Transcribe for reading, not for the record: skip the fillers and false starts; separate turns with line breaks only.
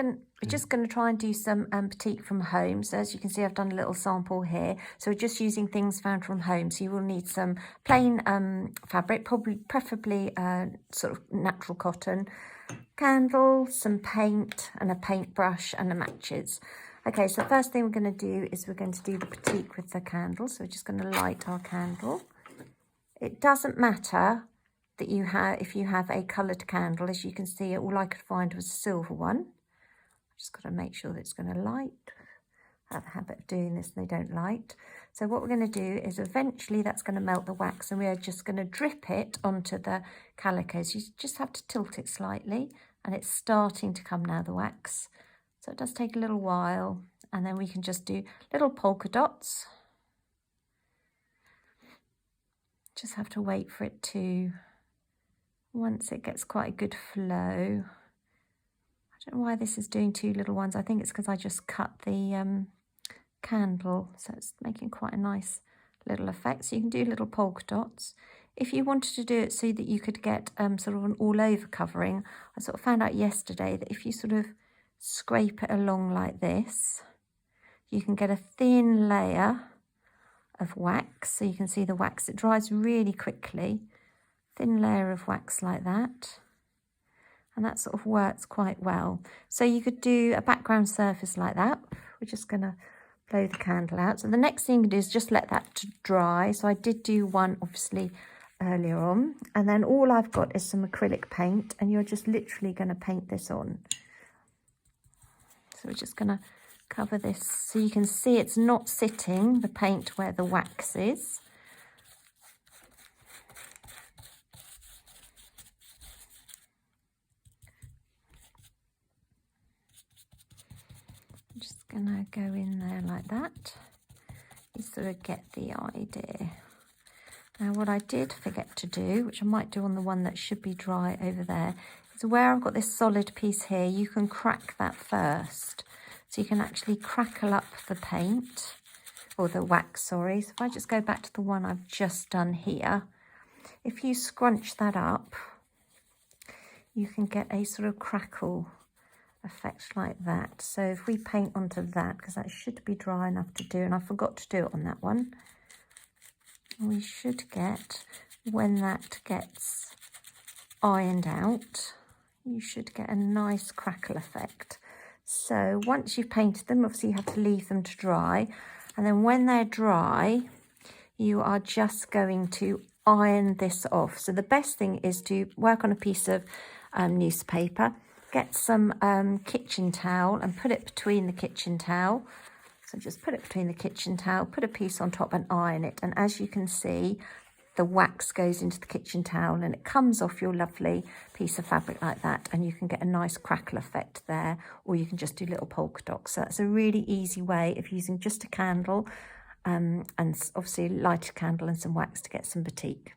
And we're just going to try and do some batik from home. So as you can see, I've done a little sample here. So we're just using things found from home. So you will need some plain fabric, preferably sort of natural cotton, candles, some paint and a paintbrush and the matches. Okay, so the first thing we're going to do is we're going to do the batik with the candle. So we're just going to light our candle. It doesn't matter that if you have a coloured candle. As you can see, all I could find was a silver one. Just got to make sure that it's going to light. I have a habit of doing this and they don't light. So what we're going to do is eventually that's going to melt the wax, and we are just going to drip it onto the calico. So you just have to tilt it slightly, and it's starting to come now, the wax. So it does take a little while, and then we can just do little polka dots. Just have to wait for it to, once it gets quite a good flow. I don't know why this is doing two little ones. I think it's because I just cut the candle, so it's making quite a nice little effect. So you can do little polka dots. If you wanted to do it so that you could get sort of an all-over covering, I sort of found out yesterday that if you sort of scrape it along like this, you can get a thin layer of wax. So you can see the wax, it dries really quickly. Thin layer of wax like that. And that sort of works quite well. So you could do a background surface like that. We're just going to blow the candle out. So the next thing you can do is just let that dry. So I did do one obviously earlier on. And then all I've got is some acrylic paint, and you're just literally going to paint this on. So we're just going to cover this so you can see it's not sitting, the paint, where the wax is. Just gonna go in there like that. You sort of get the idea. Now what I did forget to do, which I might do on the one that should be dry over there, is where I've got this solid piece here, you can crack that first. So you can actually crackle up the paint, or the wax, sorry. So if I just go back to the one I've just done here, if you scrunch that up, you can get a sort of crackle effect like that. So if we paint onto that, because that should be dry enough to do, and I forgot to do it on that one, we should get, when that gets ironed out, you should get a nice crackle effect. So once you've painted them, obviously you have to leave them to dry, and then when they're dry, you are just going to iron this off. So the best thing is to work on a piece of newspaper, get some kitchen towel and put it between the kitchen towel. So just put it between the kitchen towel, put a piece on top and iron it. And as you can see, the wax goes into the kitchen towel and it comes off your lovely piece of fabric like that. And you can get a nice crackle effect there, or you can just do little polka dots. So that's a really easy way of using just a candle and obviously light a candle and some wax to get some batik.